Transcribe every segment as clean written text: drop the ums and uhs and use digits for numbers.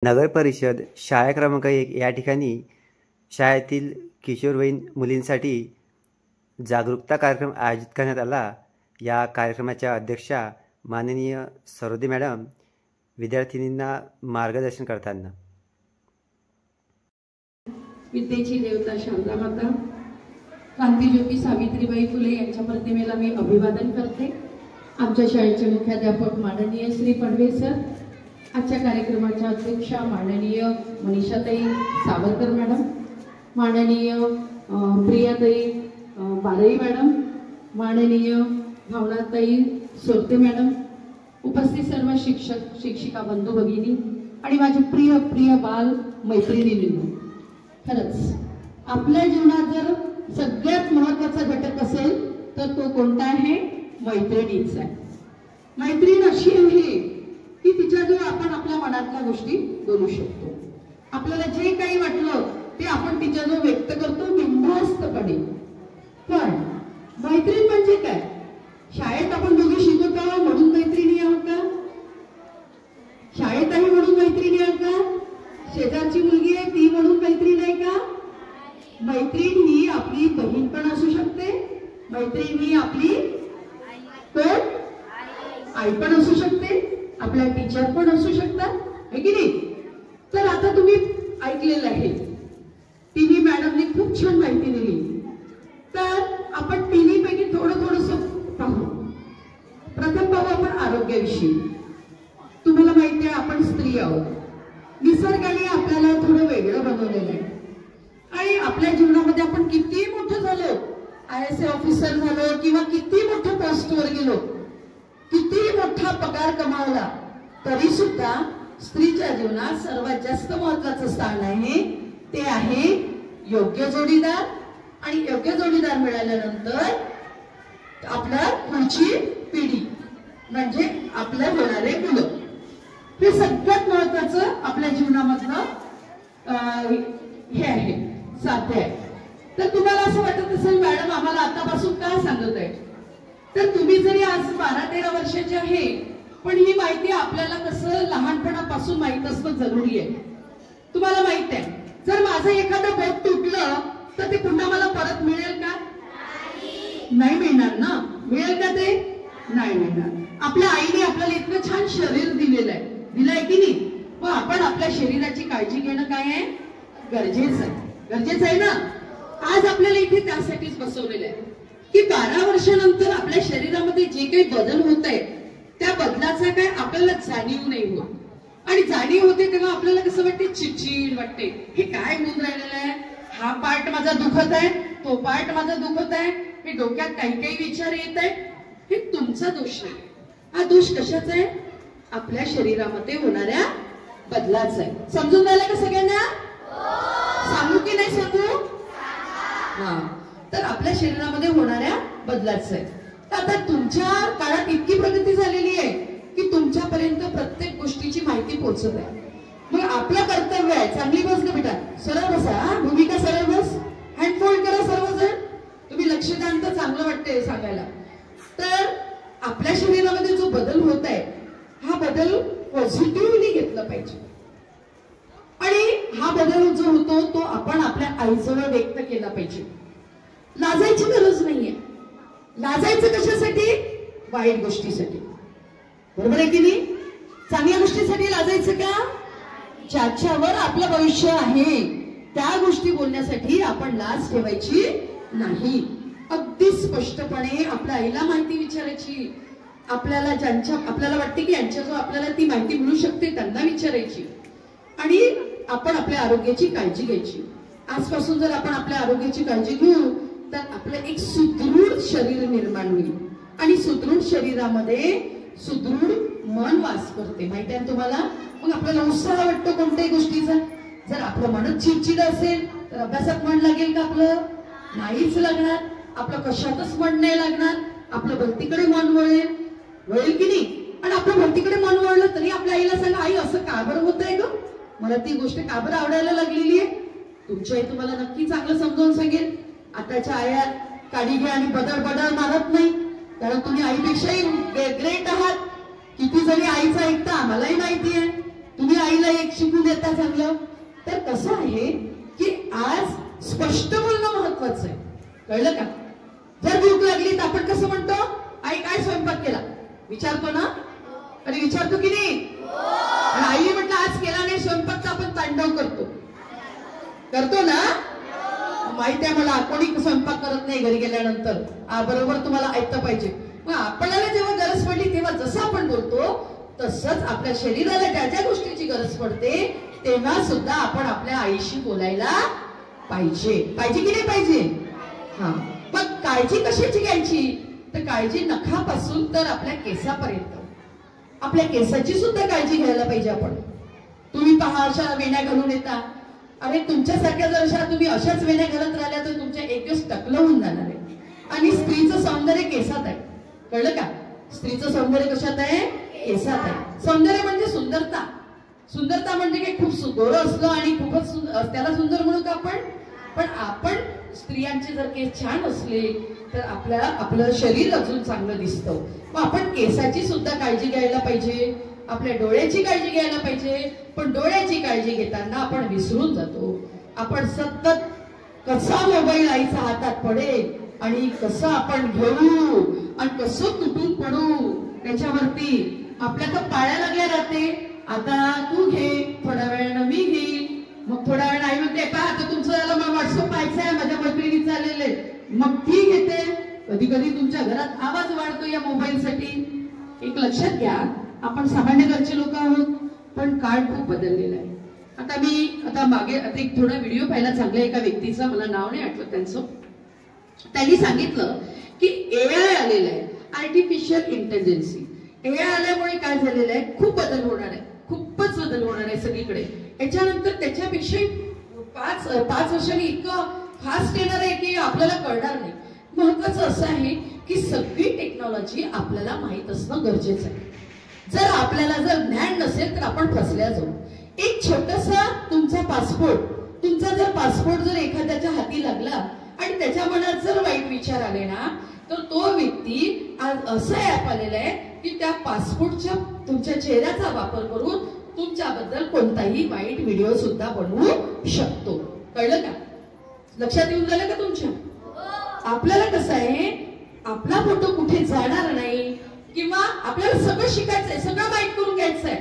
नगर परिषद शाळा क्रमांक 1 या ठिकाणी शाळेतील किशोरवयीन मुलींसाठी जागरूकता कार्यक्रम आयोजित करण्यात आला। या कार्यक्रमाच्या अध्यक्षा माननीय सरोदे मॅडम विद्यार्थिनींना मार्गदर्शन करताना विद्येची देवता शारदा माता क्रांतिज्योती सावित्रीबाई फुले यांच्या प्रतिमेला मी अभिवादन करते। आमच्या शाळेचे मुख्याध्यापक माननीय श्री पडवे सर, आजच्या कार्यक्रमाच्या अध्यक्षा माननीय मनीषाताई सावरकर मॅडम, माननीय प्रियाताई बारई मॅडम, माननीय भावनाताई सोरते मॅडम, उपस्थित सर्व शिक्षक शिक्षिका बंधू भगिनी आणि माझे प्रिय प्रिय बाल मैत्रिणींनो, खरंच आपल्या जीवनात जर सगळ्यात महत्त्वाचा घटक असेल तर तो कोणता आहे? मैत्रिणीचा आहे। मैत्रीण अशी आहे की तिच्याजवळ आपण आपल्या मनातल्या गोष्टी बोलू शकतो। आपल्याला जे काही वाटलं ते आपण तिच्याजवळ व्यक्त करतो बिनधास्तपणे। पण मैत्रीण म्हणजे काय? शाळेत आपण दोघे शिकत आहोत म्हणून मैत्रिणी आहोत का? शाळेत आहे म्हणून मैत्रिणी आहोत का? शेजारची मुलगी आहे ती म्हणून मैत्रीण आहे का? मैत्रीण ही आपली बहीण पण असू शकते, मैत्रीण ही आपली आई पण असू शकते, आपल्या टीचर पण असू शकतात, है की नाही? तर आता तुम्ही ऐकलेलं आहे, तिन्ही मॅडमनी खूप छान माहिती दिली। तर आपण तिन्ही पैकी थोडं पाहू। प्रथम पाहू आपण आरोग्याविषयी। तुम्हाला माहिती आहे आपण स्त्री आहोत, निसर्गाने आपल्याला थोडं वेगळं बनवलेलं आहे आणि आपल्या जीवनामध्ये आपण किती मोठं झालो, IAS ऑफिसर झालो किंवा किती मोठ्या पोस्टवर गेलो, किती मोठा पगार कमावला, तरी सुद्धा स्त्रीच्या जीवनात सर्वात जास्त महत्त्वाचं स्थान आहे ते आहे योग्य जोडीदार। आणि योग्य जोडीदार मिळाल्यानंतर आपल्या पुढची पिढी म्हणजे आपल्या होणारे मुलं, हे सगळ्यात महत्त्वाचं आपल्या जीवनामधलं हे आहे, साध्य आहे। तर तुम्हाला असं वाटत असेल मॅडम आम्हाला आतापासून काय सांगत आहे? तर तुम्ही जरी आज 12-13 वर्षाचे आहे पण ही माहिती आपल्याला कसं लहानपणापासून माहित असणं जरुरी आहे। तुम्हाला माहित आहे जर माझं एखादं बोट तुटलं तर ते पुन्हा मला परत मिळेल का? नाही मिळणार ना। मिळेल का? ते नाही मिळणार। आपल्या आईने आपल्याला इतकं छान शरीर दिलेलं आहे, दिलंय की नाही? मग आपण आपल्या शरीराची काळजी घेणं काय आहे? गरजेचं आहे, गरजेचं आहे ना। आज आपल्याला इथे त्यासाठीच बसवलेलं आहे की 12 वर्षानंतर आपल्या शरीरामध्ये जे काही बदल होत आहे त्या बदलाचा काय आपल्याला जाणीव नाही होत, आणि जाणीव होते तेव्हा आपल्याला कसं वाटते? चिडचिड वाटते। हे काय होऊन राहिलेलं आहे? हा पार्ट माझा दुखत आहे, तो पार्ट माझा दुखत आहे, हे डोक्यात काही काही विचार येत आहेत। हे तुमचा दोष नाही, हा दोष कशाचा आहे? आपल्या शरीरामध्ये होणाऱ्या बदलाचा आहे। समजून राहिलं का सगळ्यांना? सांगू की नाही सांगू? हा, तर आपल्या शरीरामध्ये होणाऱ्या बदलाचं आहे। तर आता तुमच्या काळात इतकी प्रगती झालेली आहे की तुमच्यापर्यंत प्रत्येक गोष्टीची माहिती पोहोचत आहे। मग आपलं कर्तव्य आहे, चांगली बस ग बेटा, सरळ बसा, भूमिका सरळ बस, हँड फोल्ड करा सर्वजण, तुम्ही लक्ष द्या तर चांगलं वाटतंय सांगायला। तर आपल्या शरीरामध्ये जो बदल होत आहे हा बदल पॉझिटिव्हली घेतला पाहिजे, आणि हा बदल जो होतो तो आपण आपल्या आईजवळ व्यक्त केला पाहिजे। लाजायची गरज नाहीये। लाजायचं कशासाठी? वाईट गोष्टीसाठी, बरोबर आहे की नाही? चांगल्या गोष्टीसाठी लाजायचं का? ज्याच्यावर आपलं भविष्य आहे त्या गोष्टी बोलण्यासाठी आपण लाज ठेवायची नाही। अगदी स्पष्टपणे आपल्या आईला माहिती विचारायची, आपल्याला आपल्याला वाटते की यांच्याजवळ आपल्याला ती माहिती मिळू शकते त्यांना विचारायची, आणि आपण आपल्या आरोग्याची काळजी घ्यायची। आजपासून जर आपण आपल्या आरोग्याची काळजी घेऊ तर आपलं एक सुदृढ शरीर निर्माण होईल, आणि सुदृढ शरीरामध्ये सुदृढ मन वास करते, माहिती आहे तुम्हाला? मग आपल्याला उत्साह वाटतो कोणत्याही गोष्टीचा। जर आपलं मनच चिडचिड असेल तर अभ्यासात मन लागेल का? आपलं नाहीच लागणार, आपलं कशातच मन नाही लागणार, आपलं भक्तीकडे मन वळेल की नाही? आणि आपलं भक्तीकडे मन वळलं तरी आपल्या आईला सांगा, आई असं का बरं होत आहे ग, मला ती गोष्ट का बरं आवडायला लागलेली आहे? तुमची आई तुम्हाला नक्की चांगलं समजावून सांगेल। आताच्या आया काडी घ्या आणि बदल मारत नाही, कारण तुम्ही आईपेक्षाही ग्रेट आहात। किती जरी आईचं ऐकता आम्हालाही माहिती आहे, तुम्ही आईला एक शिकून देता चांगलं. तर कसं आहे की आज स्पष्ट बोलणं महत्वाचं आहे, कळलं का? जर भूक लागली तर आपण कसं म्हणतो, आई काय स्वयंपाक केला विचारतो ना, आणि विचारतो की नाही? आणि आईने म्हटलं आज केला नाही स्वयंपाकचा आपण तांडव करतो ना. माहिती आहे मला, कोणी स्वयंपाक करत नाही घरी गेल्यानंतर. बरोबर, तुम्हाला ऐकतं पाहिजे. मग आपल्याला जेव्हा गरज पडली तेव्हा जसं आपण बोलतो तसंच आपल्या शरीराला ज्या ज्या गोष्टीची गरज पडते तेव्हा सुद्धा आपण आपल्या आईशी बोलायला पाहिजे. पाहिजे की नाही पाहिजे? हा. मग काळजी कशाची घ्यायची? तर काळजी नखापासून तर आपल्या केसापर्यंत, आपल्या केसाची सुद्धा काळजी घ्यायला पाहिजे आपण. तुम्ही पहा, अशा वेण्या घालून येता. अरे तुमच्यासारख्या जर अशा तुम्ही अशाच वेण्या घालत राहिल्या तर तुमच्या एक दिवस टकलं होऊन जाणार आहे. आणि स्त्रीचं सौंदर्य केसात आहे, कळलं का? स्त्रीचं सौंदर्य कशात आहे? केसात आहे. सौंदर्य म्हणजे सुंदरता. सुंदरता म्हणजे काही खूप गोरं असलो आणि खूपच त्याला सुंदर म्हणू का आपण? पण आपण स्त्रियांचे जर केस छान असले तर आपल्याला आपलं शरीर अजून चांगलं दिसतं. मग आपण केसाची सुद्धा काळजी घ्यायला पाहिजे, आपल्या डोळ्याची काळजी घ्यायला पाहिजे. पण डोळ्याची काळजी घेताना आपण विसरून जातो. आपण सतत कसा मोबाईल आईच्या हातात पडेल आणि कसं आपण घेऊ आणि कसं तुटून पडू त्याच्यावरती आपल्या तर पाळ्या लागल्या राहते. आता तू घे, थोड्या वेळानं मी घेईल, मग थोड्या वेळानं आई म्हणते पहा आता तुमचं झालं, मला व्हॉट्सअप पाहायचं आहे, माझ्या मैत्रिणीचं आलेलं आहे, मग ती घेते. कधी कधी तुमच्या घरात आवाज वाढतो या मोबाईलसाठी. एक लक्षात घ्या, आपण सामान्य घरचे लोक आहोत, पण काळ खूप बदललेला आहे. आता मागे एक थोडा व्हिडिओ पाहिला चांगला एका व्यक्तीचा, मला नाव नाही आठवत त्यांचं. त्यांनी सांगितलं की एआय आलेलं आहे, आर्टिफिशियल इंटेलिजन्सी. एआय आल्यामुळे काय झालेलं आहे, खूप बदल होणार आहे, खूपच बदल होणार आहे सगळीकडे. याच्यानंतर त्याच्यापेक्षा 5 वर्षांनी इतकं फास्ट येणार आहे की आपल्याला कळणार नाही. महत्वाचं असं आहे की सगळी टेक्नॉलॉजी आपल्याला माहित असणं गरजेचं आहे. जर आपल्याला जर ज्ञान नसेल तर आपण फसल्या जाऊ. एक छोटासा तुमचा पासपोर्ट जर एखाद्याच्या हाती लागला आणि त्याच्या मनात जर वाईट विचार आले ना, तर तो व्यक्ती आज असं ऍप आलेलं आहे की त्या पासपोर्टच्या तुमच्या चेहऱ्याचा वापर करून तुमच्याबद्दल कोणताही वाईट व्हिडिओ सुद्धा बनवू शकतो. कळलं का? लक्षात येऊन झालं का तुमच्या? आपल्याला कसं आहे, आपला फोटो कुठे जाणार नाही किंवा आपल्याला सगळं शिकायचंय, सगळं माहीत करून घ्यायचंय.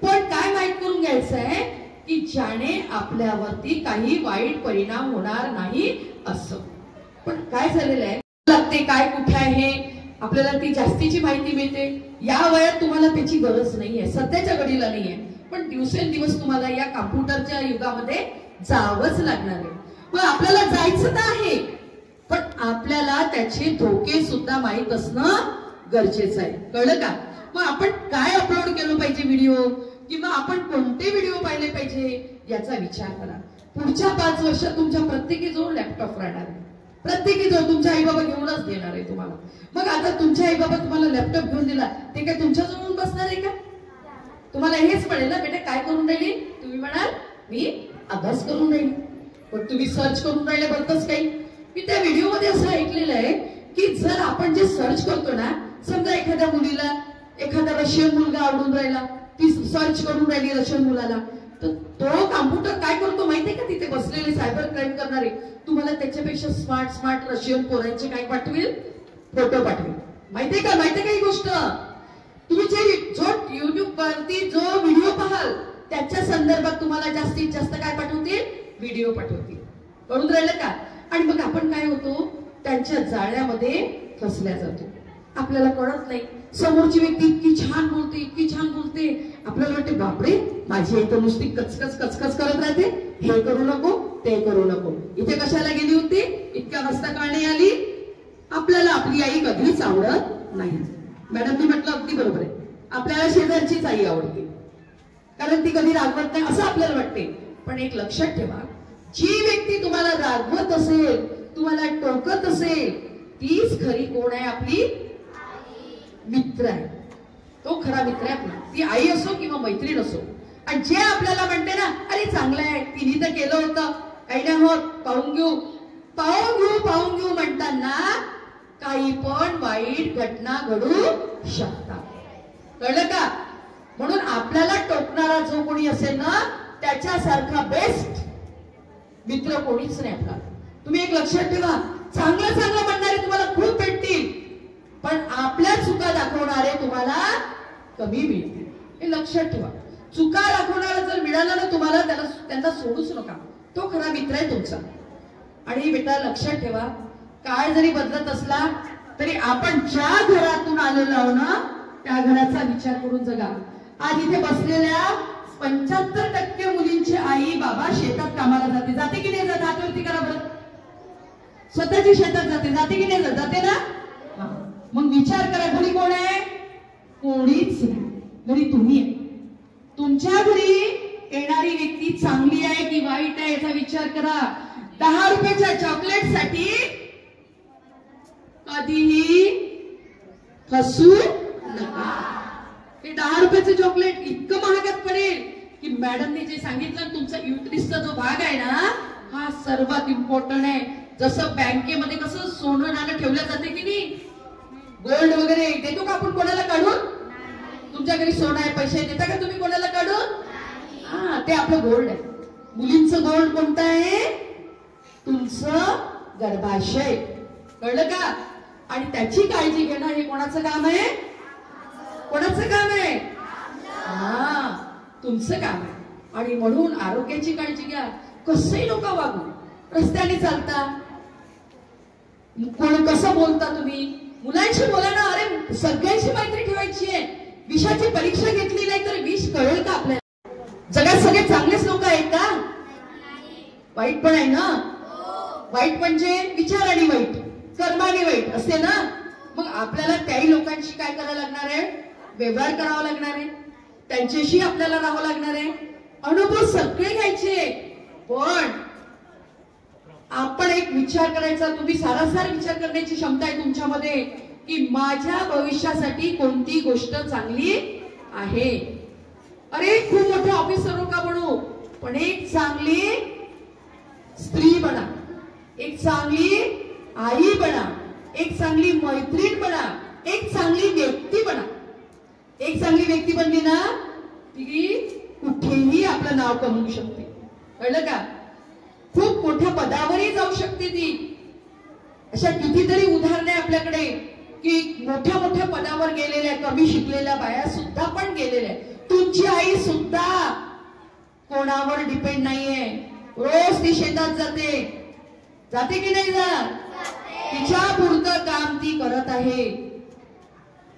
पण काय माहीत करून घ्यायचंय की ज्याने आपल्यावरती काही वाईट परिणाम होणार नाही असं. पण काय झालेलं आहे, लागते काय कुठे आहे आपल्याला ती जास्तीची माहिती मिळते. या वयात तुम्हाला त्याची गरज नाहीये, सध्याच्या घडीला नाहीये, पण दिवसेंदिवस तुम्हाला या कॉम्प्युटरच्या युगामध्ये जावंच लागणार आहे. मग आपल्याला जायचं तर आहे, पण आपल्याला त्याचे धोके सुद्धा माहीत असणं गरजेचं आहे. कळलं का? मग आपण काय अपलोड केलं पाहिजे व्हिडिओ, किंवा आपण कोणते व्हिडिओ पाहिले पाहिजे याचा विचार करा. पुढच्या 5 वर्षात तुमच्या प्रत्येकीजवळ लॅपटॉप राहणार आहे, प्रत्येकीजवळ तुमच्या आई बाबा घेऊनच देणार आहे तुम्हाला. मग आता तुमच्या आई बाबा तुम्हाला लॅपटॉप घेऊन दिला, ते काय तुमच्याजवळ बसणार आहे का? तुम्हाला हेच पडेल ना, बेटा काय करून राहिली? तुम्ही म्हणाल मी अभ्यास करून राहील. पण तुम्ही सर्च करून राहिले बरंच काही. मी त्या व्हिडिओ मध्ये असं ऐकलेलं आहे की जर आपण जे सर्च करतो ना, समजा एखाद्या मुलीला एखादा रशियन मुलगा आवडून राहिला, ती सर्च करून राहिली रशियन मुलाला, तर तो कॉम्प्युटर काय करतो माहितीये का? तिथे बसलेले सायबर क्राईम करणारे तुम्हाला त्याच्यापेक्षा स्मार्ट रशियन पोरांचे काय पाठवेल? फोटो पाठवेल. माहितीये का? माहितीये का ही गोष्ट? तुम्ही जो युट्यूब वरती जो व्हिडिओ पाहाल त्याच्या संदर्भात तुम्हाला जास्तीत जास्त काय पाठवतील? व्हिडिओ पाठवतील. करून राहिलं का? आणि मग आपण काय होतो, त्यांच्या जाळ्यामध्ये फसल्या जातो. आपल्याला कळत नाही, समोरची व्यक्ती इतकी छान बोलते, आपल्याला वाटते बापरे माझी आई तर नुसती कचकच करत राहते, हे करू नको ते करू नको. इथे कशाला गेली होती? इतक्या वाजता का नाही आली? आपल्याला आपली आई कधीच आवडत नाही. मॅडमनी म्हटलं अगदी बरोबर आहे, आपल्याला शेजारचीच आई आवडते, कारण ती कधी रागवत नाही असं आपल्याला वाटते. पण एक लक्षात ठेवा, जी व्यक्ती तुम्हाला रागवत असेल, तुम्हाला टोकत असेल, तीच खरी कोण आहे? आपली मित्र आहे. तो खरा मित्र आहे आपला. ती आई असो किंवा मैत्रीण असो. आणि जे आपल्याला म्हणते ना, अरे चांगलं आहे, तिने तर केलं होतं, काही नाही होत, पाहून घेऊ म्हणताना काही पण वाईट घटना घडू शकतात. कळलं का? म्हणून आपल्याला टोकणारा जो कोणी असेल ना त्याच्यासारखा बेस्ट मित्र कोणीच नाही आपला. तुम्ही एक लक्षात ठेवा, चांगलं चांगलं म्हणणारे तुम्हाला खूप भेटतील, पण आपल्या चुका दाखवणारे तुम्हाला कमी मिळतील. हे लक्षात ठेवा. चुका दाखवणारा जर मिळाला ना तुम्हाला, त्यांना सोडूच नका. तो खरा मित्र आहे तुमचा. आणि बेटा लक्षात ठेवा, काळ जरी बदलत असला तरी आपण ज्या घरातून आलेलो आहोत ना त्या घराचा विचार करून जगा. आज इथे बसलेल्या 75% मुलींची आई बाबा शेतात कामाला जाते की नाही जात? हातवरती करा बरं. स्वतःची शेतात जाते की नाही जाते ना? मग विचार करा, घरी कोण आहे? कोणीच नाही. घरी तुम्ही आहे. तुमच्या घरी येणारी व्यक्ती चांगली आहे की वाईट आहे याचा विचार करा. 10 रुपयाच्या चॉकलेट साठी कधीही फसू नका. हे 10 रुपयाचे चॉकलेट इतकं महागात पडेल की मॅडमने जे सांगितलं, तुमचा युट्रिसचा जो भाग आहे ना हा सर्वात इम्पॉर्टंट आहे. जसं बँकेमध्ये कसं सोनं नाणं ठेवलं जाते की नाही, गोल्ड वगैरे देतो का आपण कोणाला काढून? तुमच्या घरी सोनं आहे, पैसे देता का तुम्ही कोणाला काढून? हा, ते आपलं गोल्ड आहे. मुलींचं गोल्ड कोणतं आहे? तुमचं गर्भाशय. कळलं का? आणि त्याची काळजी घेणं हे कोणाचं काम आहे? कोणाचं काम आहे? हा, तुमचं काम आहे. आणि म्हणून आरोग्याची काळजी घ्या. कसंही लोक वागू, रस्त्याने चालता, कोण कसं बोलता तुम्ही, मुलांशी बोला ना. अरे सगळ्यांशी मैत्री ठेवायची आहे. विषाची परीक्षा घेतली नाही तर विष कळेल का आपल्याला? जगात सगळे चांगलेच लोक आहेत का? वाईट पण आहे ना. वाईट म्हणजे विचाराने वाईट, कर्माने वाईट असते ना. मग आपल्याला त्याही लोकांशी काय करायला लागणार आहे? व्यवहार करावा लागणार आहे. त्यांच्याशी आपल्याला राहावं लागणार आहे. अनुभव सगळे घ्यायचे. पण आपण एक विचार करायचा, तुम्ही सारासार विचार करण्याची क्षमता आहे तुमच्यामध्ये की माझ्या भविष्यासाठी कोणती गोष्ट चांगली आहे. अरे खूप मोठं ऑफिसर नका बनू, पण एक चांगली स्त्री बना, एक चांगली आई बना, एक चांगली मैत्रीण बना, एक चांगली व्यक्ती बना. एक चांगली व्यक्ती बनली ना ती कुठेही आपलं नाव कमवू शकते. कळलं का? खूप मोठ्या पदावरही जाऊ शकते ती. अशा कितीतरी उदाहरणे आपल्याकडे की मोठ्या मोठ्या पदावर गेलेल्या, कमी शिकलेल्या बाया सुद्धा पण गेलेल्या. तुमची आई सुद्धा कोणावर डिपेंड नाहीये. रोज ती शेतात जाते की नाही जात? तिच्या पुरतं काम ती करत आहे.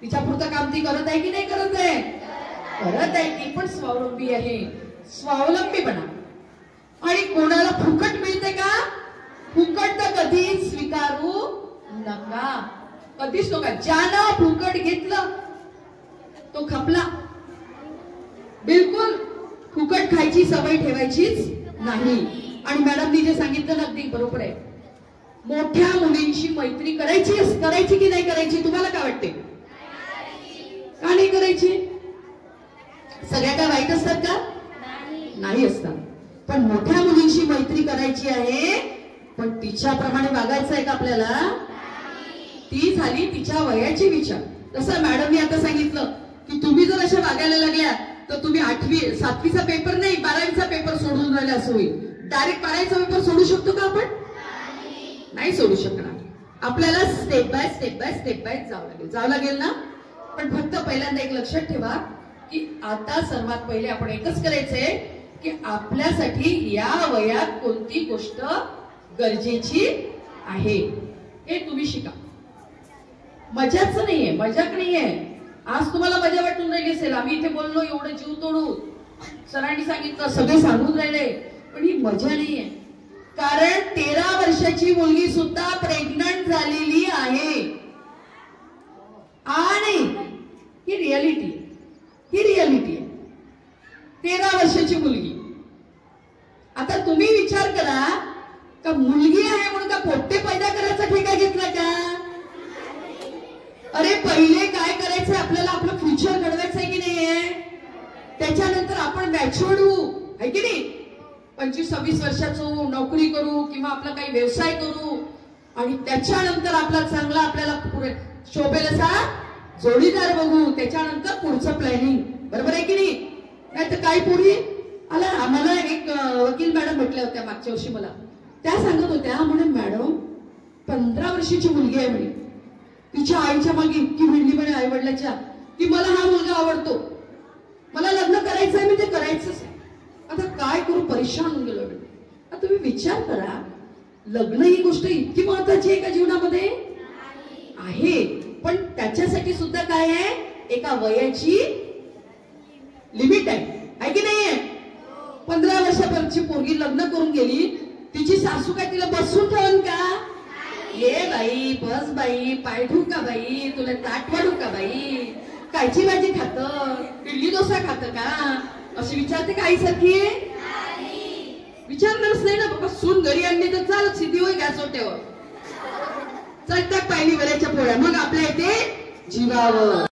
तिच्या पुरतं काम ती करत आहे की नाही करत आहे? करत आहे. ती पण स्वावलंबी आहे. स्वावलंबी बना. आणि कोणाला फुकट मिळते का? फुकट तर कधीच स्वीकारू नका. कधीच नका. ज्यानं फुकट घेतलं तो खपला. बिलकुल फुकट खायची सवय ठेवायचीच नाही. आणि मॅडमनी जे सांगितलं ना अगदी बरोबर आहे. मोठ्या मुलींशी मैत्री करायची की नाही करायची? तुम्हाला काय वाटते? का नाही करायची? सगळ्या काय वाईट असतात का? नाही असतात. पण मोठ्या मुलींशी मैत्री करायची आहे, पण तिच्याप्रमाणे वागायचं आहे का आपल्याला? ती झाली तिच्या वयाची विचार. जसं मॅडमनी आता सांगितलं की तुम्ही जर अशा वागायला लागल्या तर तुम्ही 7वीचा पेपर नाही 12वीचा पेपर सोडून राहिले असं होईल. डायरेक्ट 12वीचा पेपर सोडू शकतो का आपण? नाही सोडू शकणार. आपल्याला स्टेप बाय स्टेप जावं लागेल ना. पण फक्त पहिल्यांदा एक लक्षात ठेवा की आता सर्वात पहिले आपण एकच करायचंय की आपल्यासाठी या वयात कोणती गोष्ट गरजेची आहे हे तुम्ही शिका. मजाच नाहीये, मजाक नाहीये. आज तुम्हाला मजा वाटून राहिली असेल, आम्ही इथे बोललो एवढं जीव तोडून, सरांनी सांगितलं, सगळे सांगून राहिले, पण ही मजा नाहीये. कारण 13 वर्षाची मुलगी सुद्धा प्रेग्नंट झालेली आहे. आणि ही रियालिटी आहे. 13 वर्षाची मुलगी. आता तुम्ही विचार करा का मुलगी आहे म्हणून का पोट्टे पैदा करायचा ठेका घेतला का? अरे पहिले काय करायचंय आपल्याला? आपलं फ्युचर घडवायचंय की नाहीये? त्याच्यानंतर आपण मॅच्युअर्ड होऊ, आहे की नाही? 25-26 वर्षाचं नोकरी करू किंवा आपला काही व्यवसाय करू आणि त्याच्यानंतर आपला चांगला आपल्याला शोभेल असा जोडीदार बघू. त्याच्यानंतर पुढचं प्लॅनिंग. बरोबर आहे की नाही? नाही तर काही पोरी आला. आम्हाला एक वकील मॅडम भेटल्या होत्या मागच्या वर्षी मला. त्या सांगत होत्या म्हणे मॅडम 15 वर्षाची मुलगी आहे म्हणे, तिच्या आईच्या मागे इतकी भिडली म्हणे आई वडिलाच्या की मला हा मुलगा आवडतो, मला लग्न करायचंय, मी ते करायचंच आहे. आता काय करू, परेशान होऊन गेलो. आता तुम्ही विचार करा, लग्न ही गोष्ट इतकी महत्वाची आहे का जीवनामध्ये? आहे, पण त्याच्यासाठी सुद्धा काय आहे, एका वयाची लिमिट आहे की नाही आहे? 15 वर्षापर्यंतची पोरगी लग्न करून गेली, तिची सासू काय तिला बसून ठेवून का? ये बाई, बस बाई, पाय ठेवू का बाई, तुला ताट वाढू का बाई, कायची भाजी खात, इडली डोसा खात का, अशी विचारते का आईसारखी? विचारणारच नाही ना बाबा. सून घरी आणली तर चाल, सिद्धी होय गॅस ओट्यावर चढतात पायनी वऱ्याच्या पोळ्या, मग आपल्या इथे जीवावर.